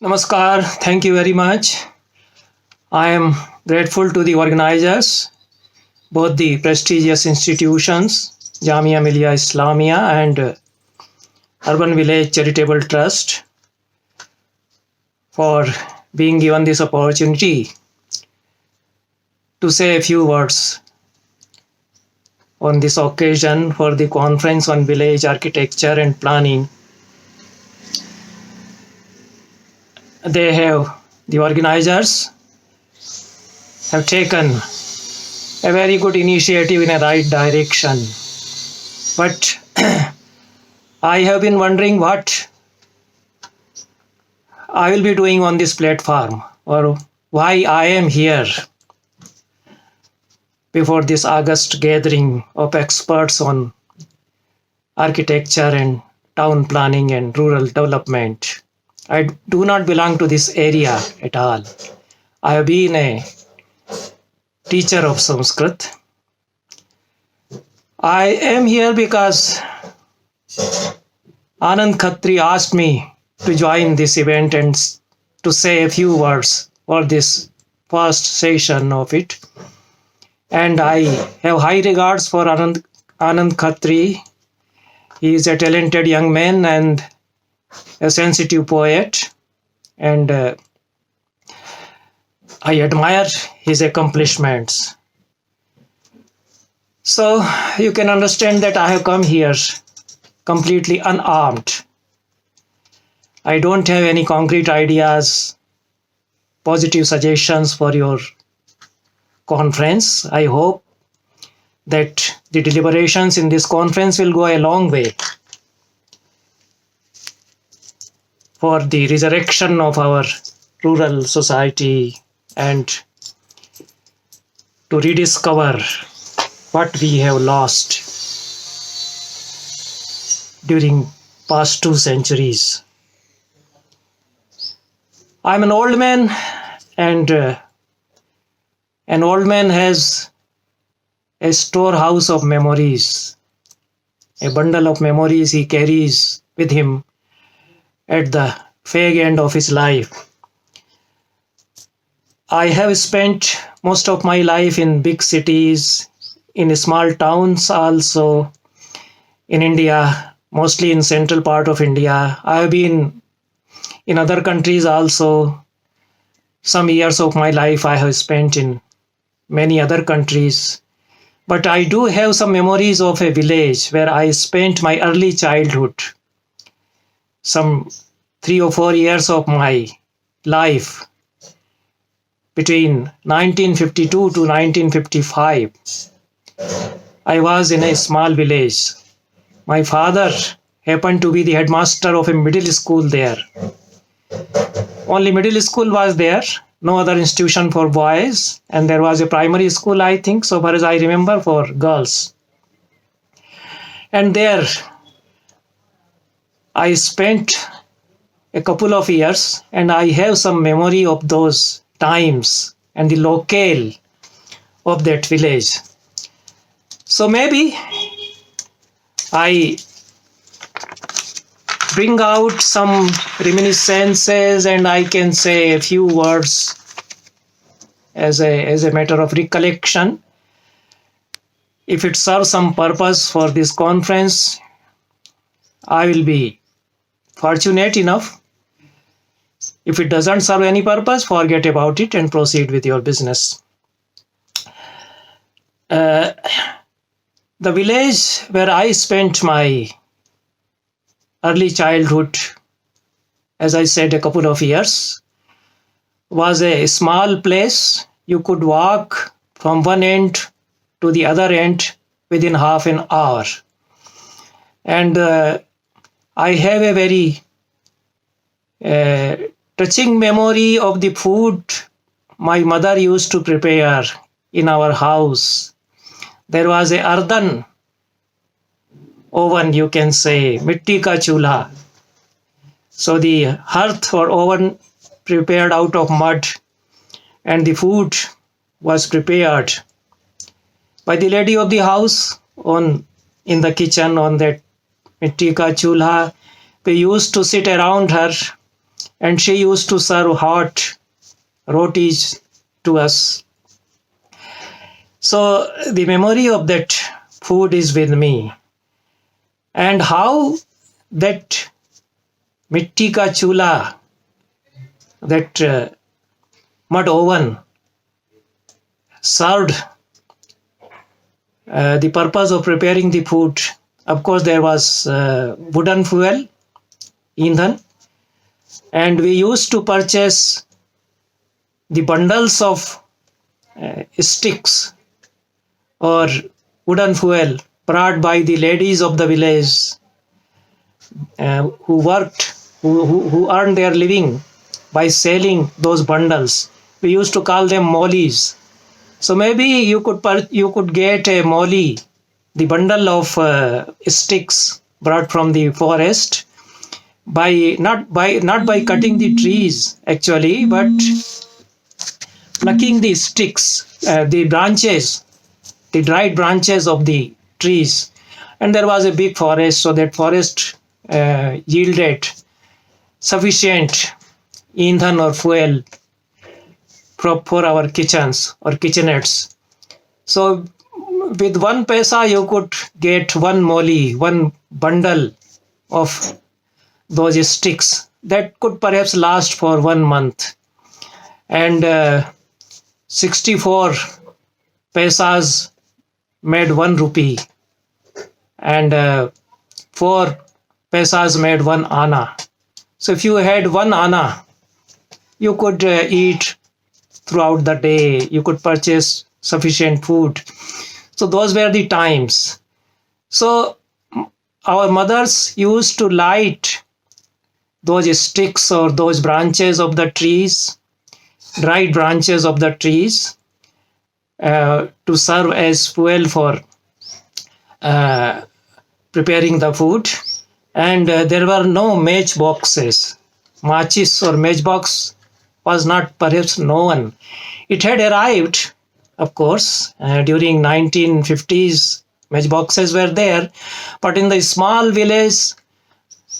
Namaskar. Thank you very much. I am grateful to the organizers, both the prestigious institutions, Jamia Millia Islamia and Urban Village Charitable Trust, for being given this opportunity to say a few words on this occasion for the conference on village architecture and planning. The organizers have taken a very good initiative in a right direction. But I have been wondering what I will be doing on this platform, or why I am here before this august gathering of experts on architecture and town planning and rural development. I do not belong to this area at all. I have been a teacher of Sanskrit. I am here because Anand Khatri asked me to join this event and to say a few words for this first session of it. And I have high regards for Anand Khatri. He is a talented young man and a sensitive poet, and I admire his accomplishments. So you can understand that I have come here completely unarmed. I don't have any concrete ideas, positive suggestions for your conference. I hope that the deliberations in this conference will go a long way for the resurrection of our rural society and to rediscover what we have lost during past 2 centuries. I'm an old man, and an old man has a storehouse of memories, a bundle of memories he carries with him at the fag end of his life. I have spent most of my life in big cities, in small towns also, in India, mostly in central part of India. I have been in other countries also. Some years of my life I have spent in many other countries. But I do have some memories of a village where I spent my early childhood. Some 3 or 4 years of my life between 1952 to 1955. I was in a small village. My father happened to be the headmaster of a middle school there. Only middle school was there, no other institution for boys, and there was a primary school, I think, so far as I remember, for girls. And there I spent a couple of years, and I have some memory of those times and the locale of that village. So maybe I bring out some reminiscences and I can say a few words as a matter of recollection. If it serves some purpose for this conference, I will be fortunate enough. If it doesn't serve any purpose, forget about it and proceed with your business. The village where I spent my early childhood, as I said, a couple of years, was a small place. You could walk from one end to the other end within half an hour. And I have a very touching memory of the food my mother used to prepare in our house. There was a earthen oven, you can say, mitti ka chulha. So the hearth or oven prepared out of mud, and the food was prepared by the lady of the house in the kitchen on that mitti ka chulha. We used to sit around her and she used to serve hot rotis to us. So the memory of that food is with me. And how that mitti ka chula, that mud oven, served the purpose of preparing the food. Of course, there was wooden fuel, indhan, and we used to purchase the bundles of sticks or wooden fuel brought by the ladies of the village who earned their living by selling those bundles. We used to call them molies. So maybe you could get a moli, the bundle of sticks brought from the forest, by not by cutting the trees actually, but plucking the sticks, the branches, the dried branches of the trees. And there was a big forest, so that forest yielded sufficient indhan or fuel for our kitchens or kitchenettes. So with 1 paisa you could get one moli, one bundle of those sticks that could perhaps last for 1 month. And 64 paisas made 1 rupee, and 4 paisas made 1 anna. So if you had 1 anna, you could eat throughout the day. You could purchase sufficient food. So those were the times. So our mothers used to light those sticks or those branches of the trees, dried branches of the trees, to serve as fuel for preparing the food. And there were no matchboxes. Matches or matchbox was not perhaps known. It had arrived, of course, during 1950s. Matchboxes were there, but in the small village,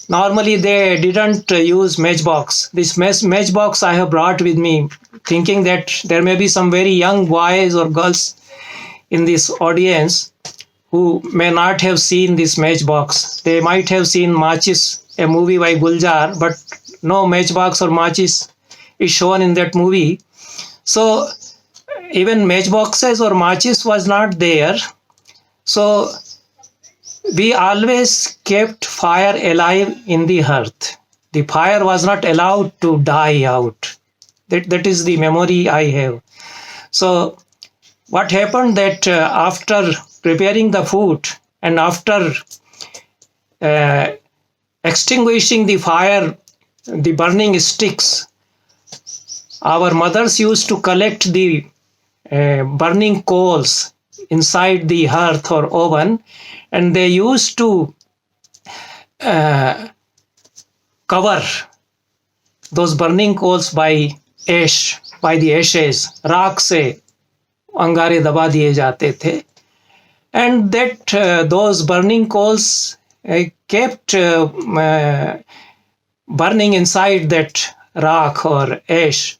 normally they didn't use matchbox. This matchbox I have brought with me, thinking that there may be some very young boys or girls in this audience who may not have seen this matchbox. They might have seen Matches, a movie by Guljar, but no matchbox or matches is shown in that movie. So even matchboxes or matches was not there. So we always kept fire alive in the hearth. The fire was not allowed to die out. That is the memory I have. So what happened that after preparing the food and after extinguishing the fire, the burning sticks, our mothers used to collect the burning coals inside the hearth or oven, and they used to cover those burning coals by ash, by the ashes. राख से अंगारे दबा दिए जाते थे, and that those burning coals kept burning inside that rakh or ash,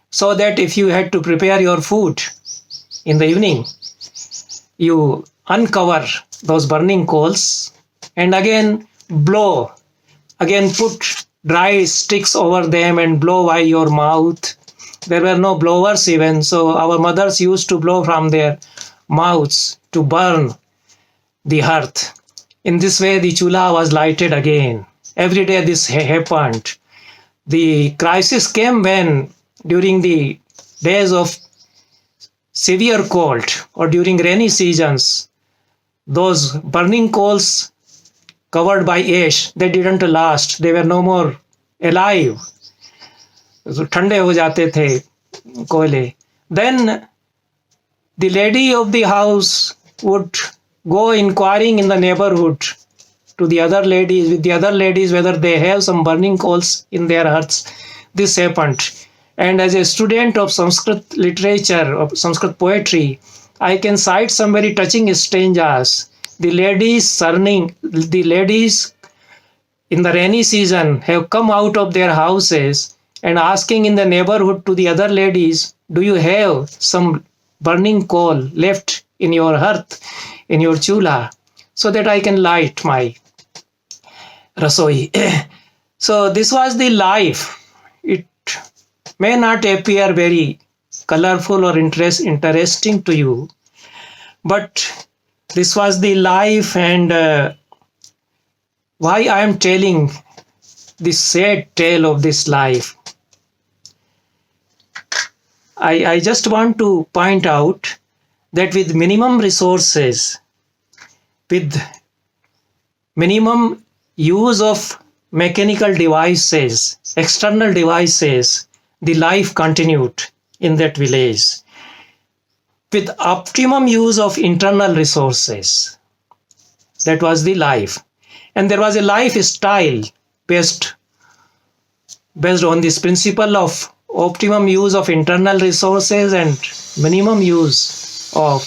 so that if you had to prepare your food in the evening, you uncover those burning coals and again blow, again put dry sticks over them and blow by your mouth. There were no blowers even, so our mothers used to blow from their mouths to burn the hearth. In this way, the chula was lighted again. Every day this happened. The crisis came when, during the days of severe cold or during rainy seasons, those burning coals covered by ash, they didn't last. They were no more alive. ठंडे हो जाते थे कोयले. Then the lady of the house would go inquiring in the neighborhood to the other ladies, with the other ladies, whether they have some burning coals in their hearths. This happened. And as a student of Sanskrit literature, of Sanskrit poetry, I can cite some very touching stanzas. The ladies in the rainy season have come out of their houses and asking in the neighborhood to the other ladies, do you have some burning coal left in your hearth, in your chula, so that I can light my rasoi. So this was the life. It may not appear very colorful or interesting to you, but this was the life. And why I am telling this sad tale of this life, I just want to point out that with minimum resources, with minimum use of mechanical devices, external devices, the life continued in that village. With optimum use of internal resources, that was the life. And there was a lifestyle based on this principle of optimum use of internal resources and minimum use of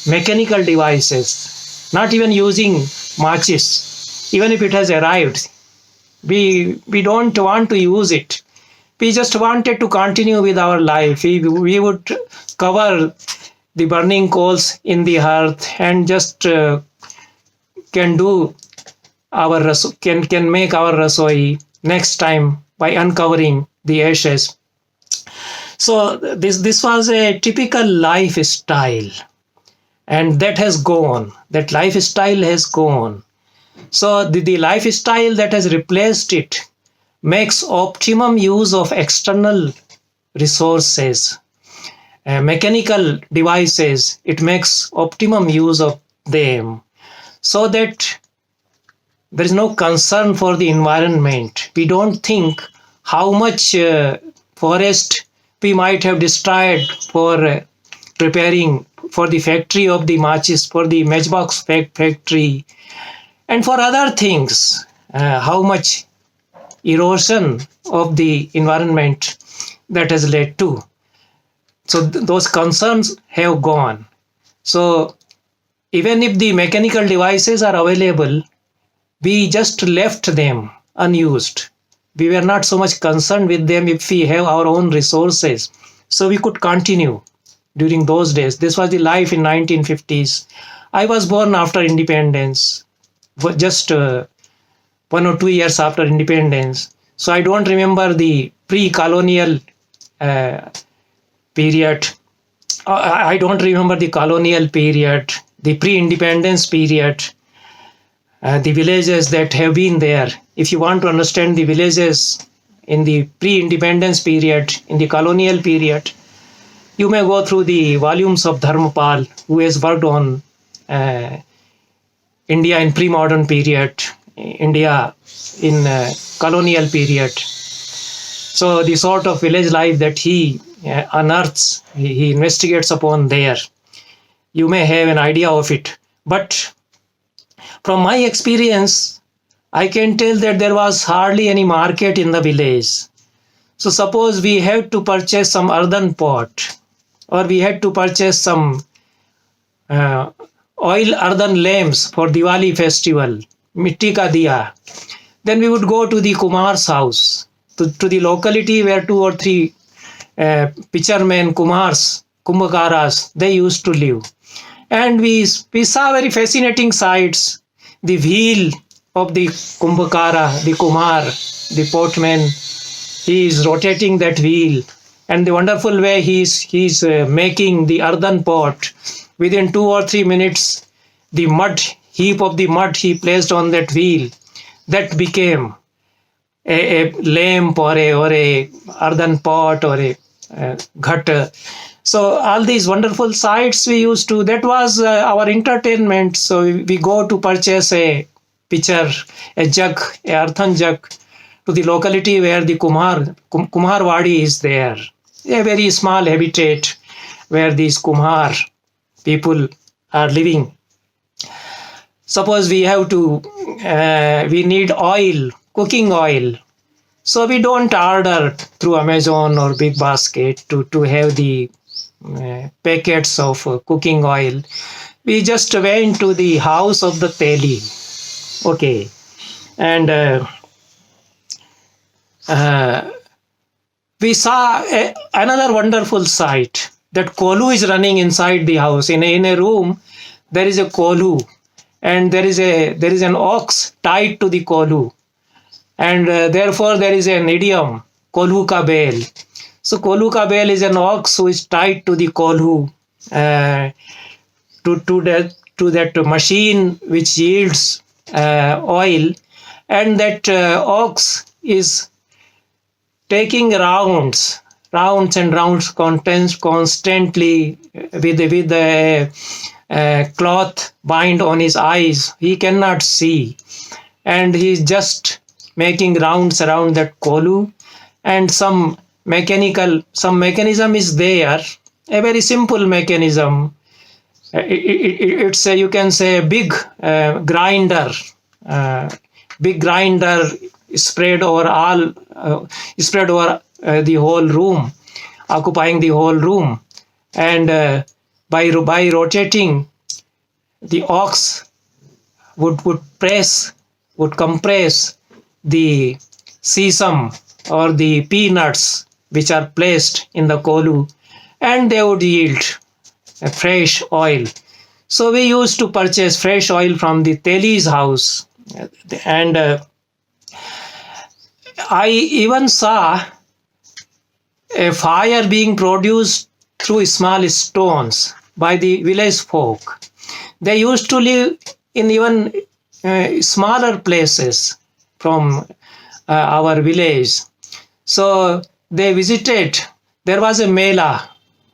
mechanical devices, not even using matches. Even if it has arrived, we don't want to use it. We just wanted to continue with our life. We would cover the burning coals in the hearth and just can do our can make our rasoi next time by uncovering the ashes. So this was a typical lifestyle, and that has gone. That lifestyle has gone. So the lifestyle that has replaced it makes optimum use of external resources, mechanical devices. It makes optimum use of them, so that there is no concern for the environment. We don't think how much forest we might have destroyed for preparing for the factory of the matches, for the Matchbox factory, and for other things. How much erosion of the environment that has led to. So those concerns have gone. So even if the mechanical devices are available, we just left them unused. We were not so much concerned with them if we have our own resources. So we could continue during those days. This was the life in 1950s. I was born after independence, just 1 or 2 years after independence. So I don't remember the pre-colonial period. I don't remember the colonial period, the pre-independence period. The villages that have been there. If you want to understand the villages in the pre-independence period, in the colonial period, you may go through the volumes of Dharmapal, who has worked on India in pre-modern period, India in colonial period. So the sort of village life that he unearths, he investigates upon there, you may have an idea of it. But from my experience, I can tell that there was hardly any market in the village. So suppose we had to purchase some earthen pot, or we had to purchase some oil earthen lamps for Diwali festival, mitti ka diya, then we would go to the Kumar's house, to the locality where 2 or 3 pitchermen, Kumars, Kumbhakaras, they used to live. And we saw very fascinating sights. The wheel of the Kumbhakara, the Kumar, the potman, he is rotating that wheel, and the wonderful way he's making the earthen pot. Within 2 or 3 minutes, the heap of the mud he placed on that wheel, that became a lamp or a earthen pot or a ghat. So all these wonderful sights we used to, that was our entertainment. So we go to purchase a pitcher, a jug, a earthen jug, to the locality where the Kumar Wadi is there, a very small habitat where these Kumar people are living. Suppose we have to, we need oil, cooking oil. So we don't order through Amazon or Big Basket to have the packets of cooking oil. We just went to the house of the teli. Okay. And we saw another wonderful sight, that kolu is running inside the house. In a room, there is a kolu, and there is an ox tied to the kolu, and therefore there is an idiom, kolu ka bel. So kolu ka bel is an ox who is tied to the kolu, to that machine which yields oil, and that ox is taking rounds and rounds constantly, with the cloth bind on his eyes. He cannot see, and he's just making rounds around that kolu, and some mechanism is there, a very simple mechanism. It's you can say a big grinder, spread over the whole room, occupying the whole room, and by rotating, the ox would compress the sesame or the peanuts which are placed in the kolu, and they would yield a fresh oil. So we used to purchase fresh oil from the Teli's house, and I even saw a fire being produced through small stones by the village folk. They used to live in even smaller places from our village. So they visited. There was a mela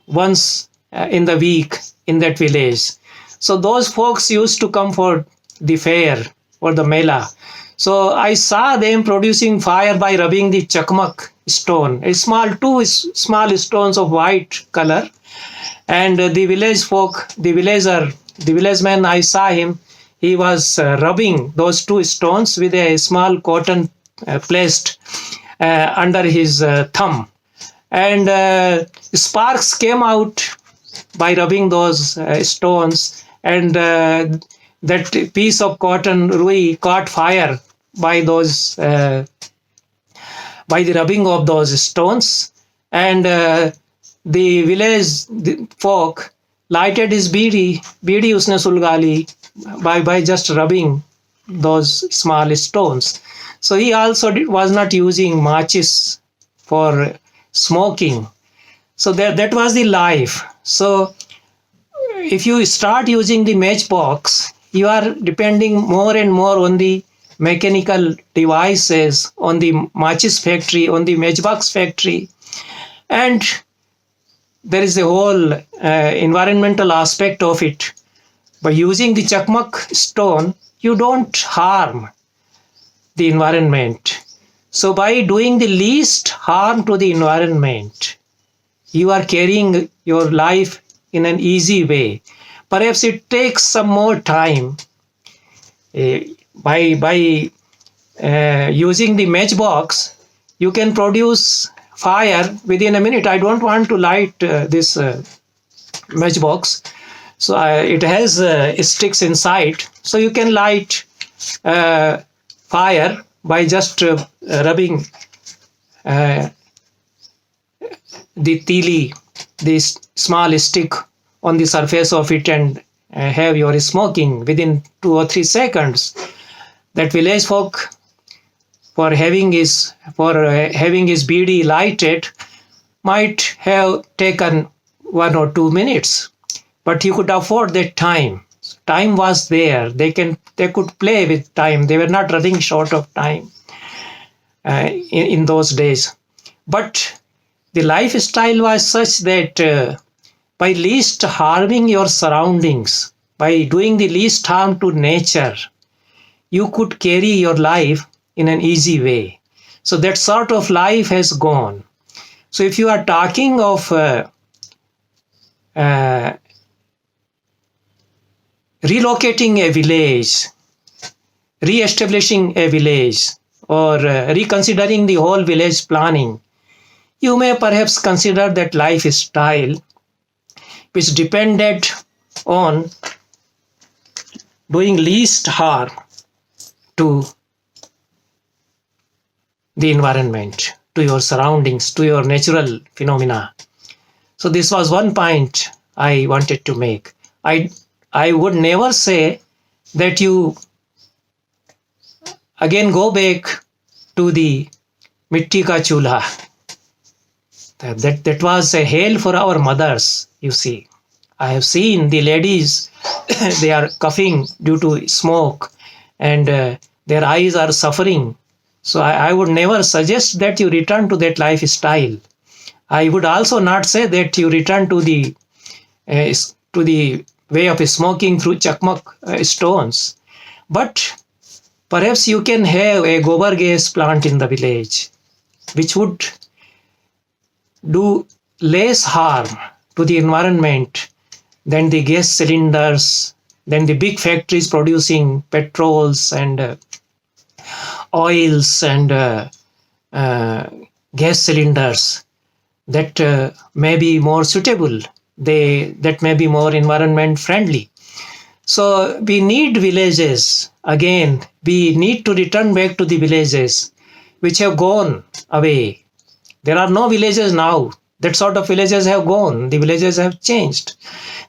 once in the week in that village. So those folks used to come for the fair or the mela. So I saw them producing fire by rubbing the chakmak stone, two small stones of white color. And the villageman, I saw him, he was rubbing those two stones with a small cotton placed under his thumb. And sparks came out by rubbing those stones, and that piece of cotton rui caught fire by the rubbing of those stones. And the village folk lighted his beedi usne sulgali by just rubbing those small stones. So he also was not using matches for smoking. So that was the life. So if you start using the matchbox, you are depending more and more on the mechanical devices, on the matches factory, on the matchbox factory. And there is a whole environmental aspect of it. By using the chakmak stone, you don't harm the environment. So by doing the least harm to the environment, you are carrying your life in an easy way. Perhaps it takes some more time. By using the matchbox, you can produce fire within a minute. I don't want to light this matchbox. So it has sticks inside. So you can light fire by just rubbing the tili, this small stick, on the surface of it, and have your smoking within 2 or 3 seconds. That village folk, for having his beedi lighted, might have taken 1 or 2 minutes, but he could afford that time. Time was there. They could play with time. They were not running short of time in those days. But the lifestyle was such that by least harming your surroundings, by doing the least harm to nature, you could carry your life in an easy way. So that sort of life has gone. So if you are talking of relocating a village, re-establishing a village, or reconsidering the whole village planning, you may perhaps consider that lifestyle which depended on doing least harm to the environment, to your surroundings, to your natural phenomena. So this was one point I wanted to make. I would never say that you again go back to the mitti ka chulha. That was a hell for our mothers, you see. I have seen the ladies, they are coughing due to smoke, and their eyes are suffering. So I would never suggest that you return to that lifestyle. I would also not say that you return to the way of smoking through chakmak stones. But perhaps you can have a gobar gas plant in the village, which would do less harm to the environment than the gas cylinders, than the big factories producing petrols and oils and gas cylinders that may be more suitable, that may be more environment friendly. So we need villages. Again, we need to return back to the villages which have gone away. There are no villages now. That sort of villages have gone. The villages have changed.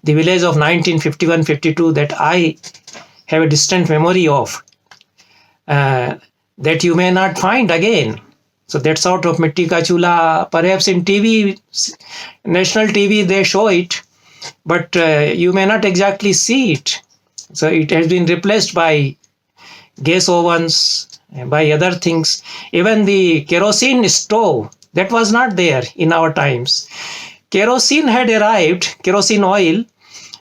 The village of 1951-52 that I have a distant memory of, that you may not find again. So that sort of mitti ka chula, perhaps in TV, national TV, they show it, but you may not exactly see it. So it has been replaced by gas ovens, by other things. Even the kerosene stove, that was not there in our times. Kerosene had arrived, kerosene oil,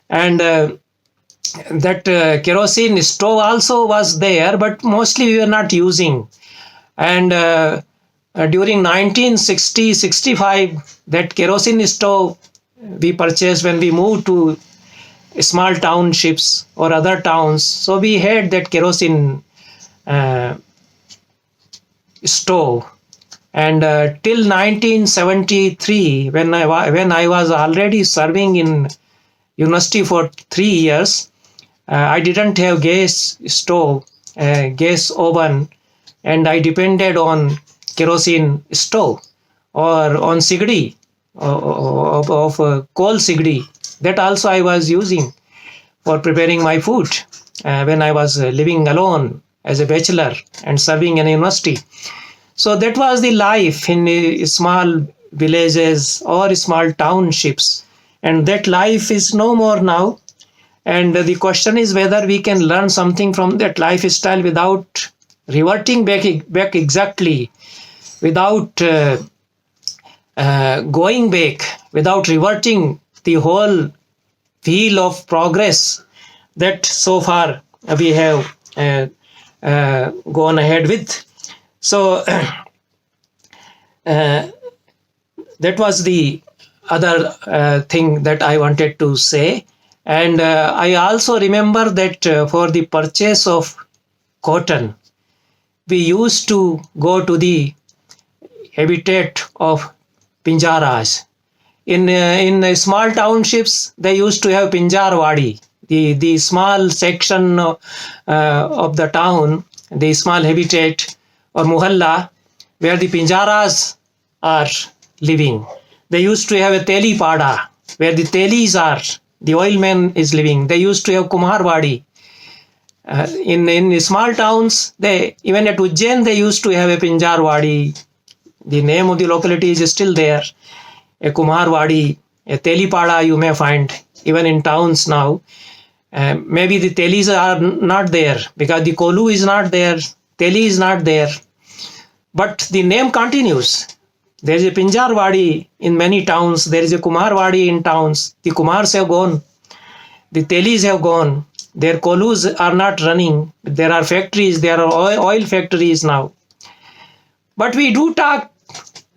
and that kerosene stove also was there, but mostly we were not using. And during 1960-65, that kerosene stove we purchased when we moved to small townships or other towns. So we had that kerosene stove. And till 1973, when I was already serving in university for 3 years, I didn't have gas stove, gas oven, and I depended on kerosene stove or on sigdi of coal sigdi. That also I was using for preparing my food when I was living alone as a bachelor and serving in a university. So that was the life in small villages or small townships, and that life is no more now. And the question is whether we can learn something from that lifestyle without reverting back exactly, without going back, without reverting the whole wheel of progress that so far we have gone ahead with. So that was the other thing that I wanted to say. And I also remember that for the purchase of cotton, we used to go to the habitat of Pinjaras. In small townships, they used to have Pinjarwadi, the small section of the town, the small habitat or muhalla where the Pinjaras are living. They used to have a Teli Pada where the Telis are, the oilman is living. They used to have Kumarwadi. In small towns, even at Ujjain, they used to have a Pinjarwadi. The name of the locality is still there. A Kumarwadi, a Telipada you may find even in towns now. Maybe the Telis are not there because the Kolu is not there, Teli is not there. But the name continues. There is a Pinjarwadi in many towns. There is a Kumarwadi in towns. The Kumars have gone. The Telis have gone. Their Kolus are not running. There are factories. There are oil factories now. But we do talk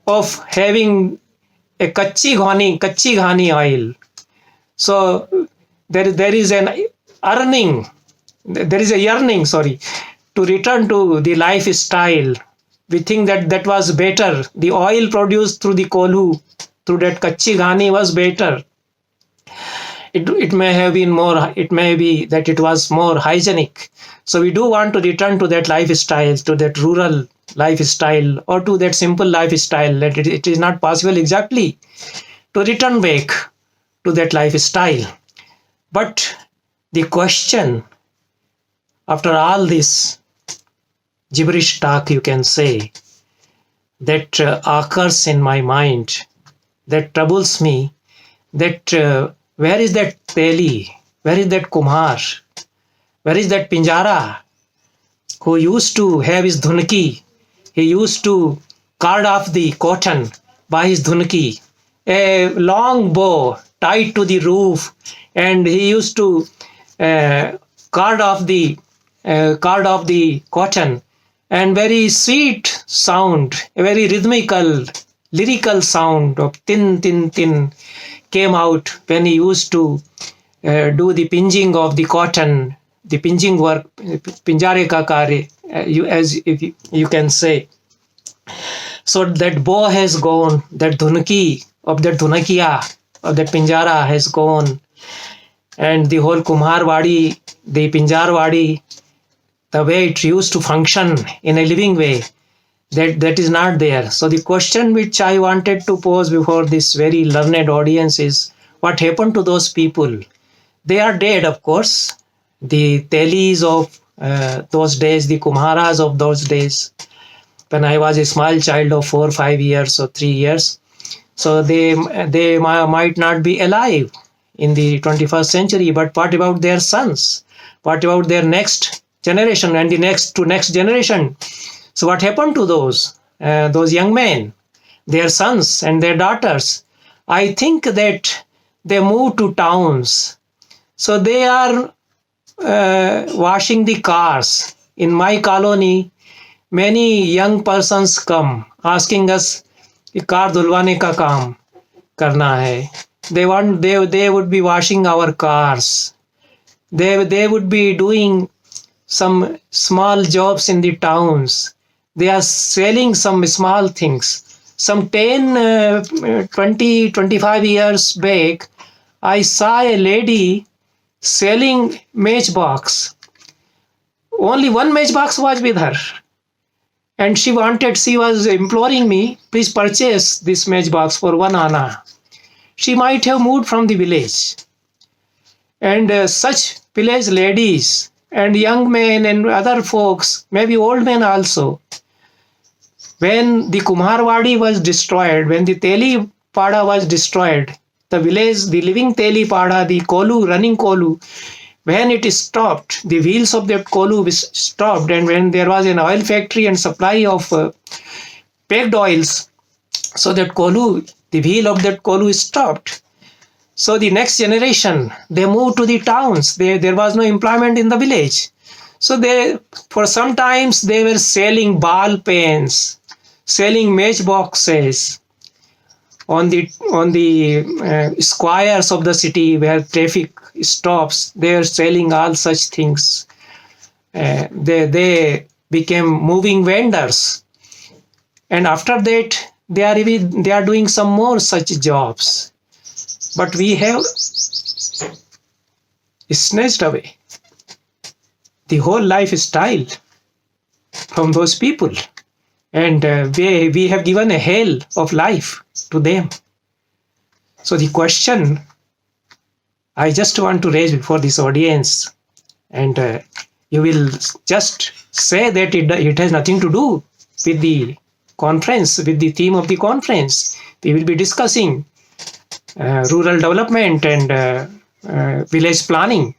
of having a kachi ghani oil. So there is an yearning to return to the lifestyle. We think that was better. The oil produced through the kolu, through that kachi ghani was better. It may have been more, it may be that it was more hygienic. So we do want to return to that lifestyle, to that rural lifestyle or to that simple lifestyle that it is not possible exactly to return back to that lifestyle. But the question, after all this gibberish talk, you can say, that occurs in my mind, that troubles me, that where is that Teli? Where is that Kumar? Where is that Pinjara who used to have his dhunki? He used to card off the cotton by his dhunki, a long bow tied to the roof, and he used to card off the cotton, and very sweet sound, a very rhythmical, lyrical sound of tin tin tin came out when he used to do the pinching of the cotton, the pinching work, pinjare ka karya, as if you can say. So that bow has gone, that dhunki of that dhunakiya of that pinjara has gone, and the whole Kumarwadi, the Pinjarwadi, the way it used to function in a living way, that is not there. So the question which I wanted to pose before this very learned audience is, what happened to those people? They are dead, of course. The Telis of those days, the Kumaras of those days, when I was a small child of 4 or 5 years or 3 years, so they might not be alive in the 21st century. But what about their sons? What about their next generation and the next generation? So what happened to those young men, their sons and their daughters? I think that they moved to towns. So they are washing the cars. In my colony, many young persons come asking us, car धुलवाने का काम करना है. They would be washing our cars. They would be doing some small jobs in the towns. They are selling some small things. Some 10, 20, 25 years back, I saw a lady selling Matchbox. Only one Matchbox was with her. And she was imploring me, please purchase this Matchbox for 1 anna. She might have moved from the village. And such village ladies and young men and other folks, maybe old men also, when the Kumarwadi was destroyed, when the Teli Pada was destroyed, the village, the living Teli Pada, the Kolu, running Kolu, when it stopped, the wheels of that Kolu stopped, and when there was an oil factory and supply of packed oils, so that Kolu, the wheel of that Kolu stopped. So the next generation, they moved to the towns. There was no employment in the village. So for some times they were selling ball pens, selling matchboxes on the squares of the city where traffic stops. They are selling all such things. They became moving vendors, and after that they are doing some more such jobs. But we have snatched away the whole lifestyle from those people, and we have given a hell of life to them. So the question I just want to raise before this audience, and you will just say that it has nothing to do with the conference, with the theme of the conference. We will be discussing rural development and village planning.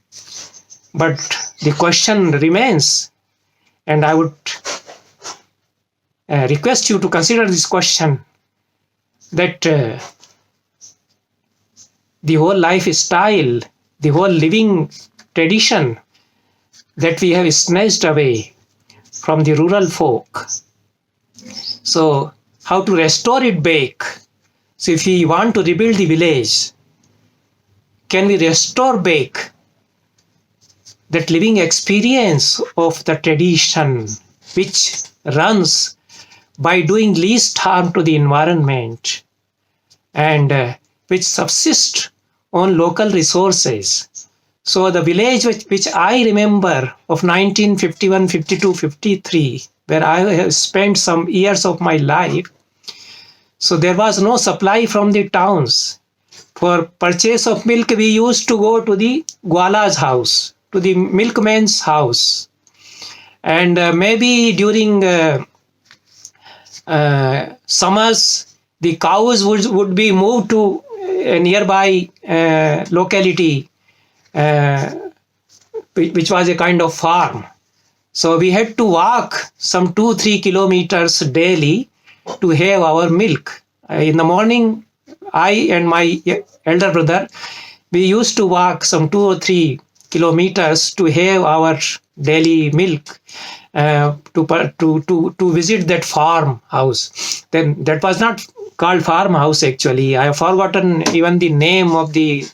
But the question remains, and I would request you to consider this question, that the whole lifestyle, the whole living tradition that we have snatched away from the rural folk. So how to restore it back? So if we want to rebuild the village, can we restore back that living experience of the tradition which runs by doing least harm to the environment and which subsists on local resources? So the village which I remember of 1951, 52, 53, where I have spent some years of my life. So there was no supply from the towns. For purchase of milk, we used to go to the Gwala's house, to the milkman's house. And maybe during summers, the cows would be moved to a nearby locality, which was a kind of farm. So we had to walk some 2-3 kilometers daily to have our milk. In the morning, I and my elder brother, we used to walk some 2 or 3 kilometers to have our daily milk, to visit that farmhouse. Then that was not called farmhouse actually. I have forgotten even the name of the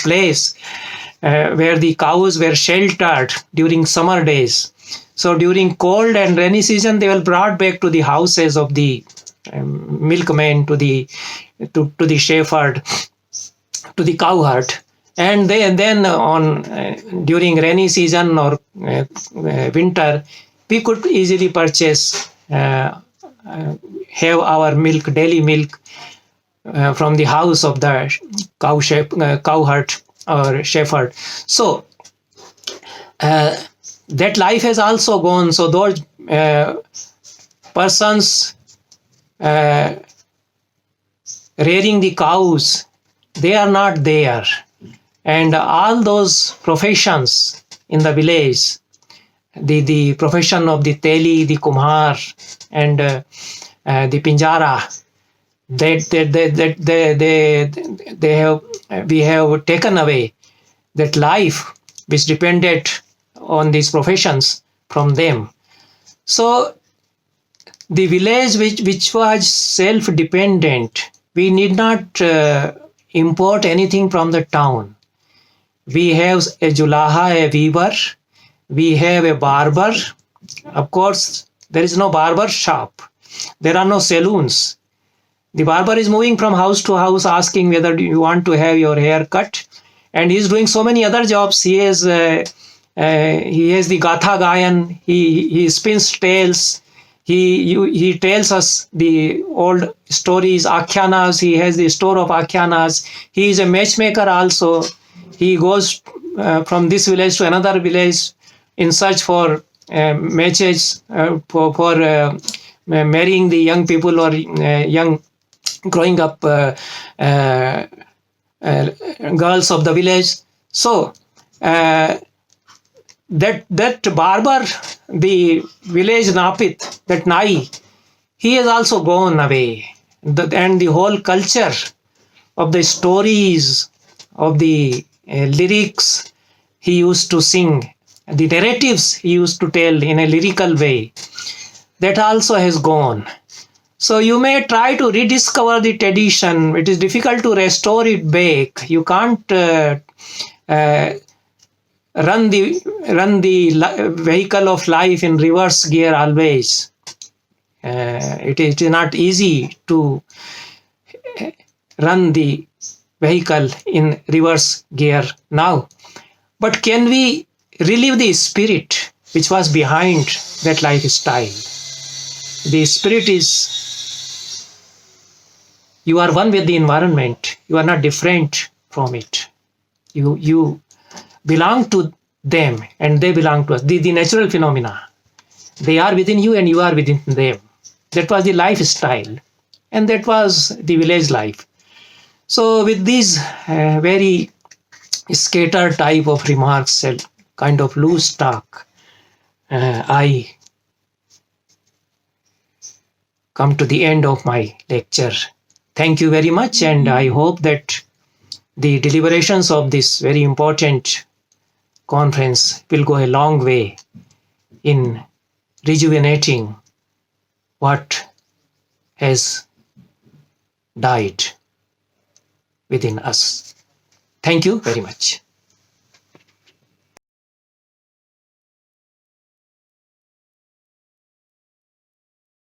place where the cows were sheltered during summer days. So during cold and rainy season, they were brought back to the houses of the milkmen, to the shepherd, to the cowherd. And then on during rainy season or winter, we could easily purchase, have our milk, daily milk, from the house of the cowherd or shepherd. So that life has also gone. So those persons rearing the cows, they are not there. And all those professions in the village, the profession of the Teli, the Kumar, and the Pinjara, we have taken away that life which depended on these professions from them. So the village which was self-dependent, we need not import anything from the town. We have a julaha, a weaver. We have a barber. Of course, there is no barber shop. There are no saloons. The barber is moving from house to house asking whether you want to have your hair cut. And he is doing so many other jobs. He has the Gatha Gayan. He spins tales. He tells us the old stories, Akhyanas. He has the store of Akhyanas. He is a matchmaker also. He goes from this village to another village in search for matches, for marrying the young people or young growing up girls of the village. So that barber, the village Napit, that Nai, he has also gone away. And the whole culture of the stories, of the lyrics he used to sing, the narratives he used to tell in a lyrical way, that also has gone. So you may try to rediscover the tradition. It is difficult to restore it back. You can't run the vehicle of life in reverse gear always. It is not easy to run the vehicle in reverse gear now. But can we relive the spirit which was behind that lifestyle? The spirit is, you are one with the environment. You are not different from it. You belong to them and they belong to us. The natural phenomena, they are within you and you are within them. That was the lifestyle, and that was the village life. So with these very scattered type of remarks and kind of loose talk, I come to the end of my lecture. Thank you very much, and I hope that the deliberations of this very important conference will go a long way in rejuvenating what has died within us. Thank you very much.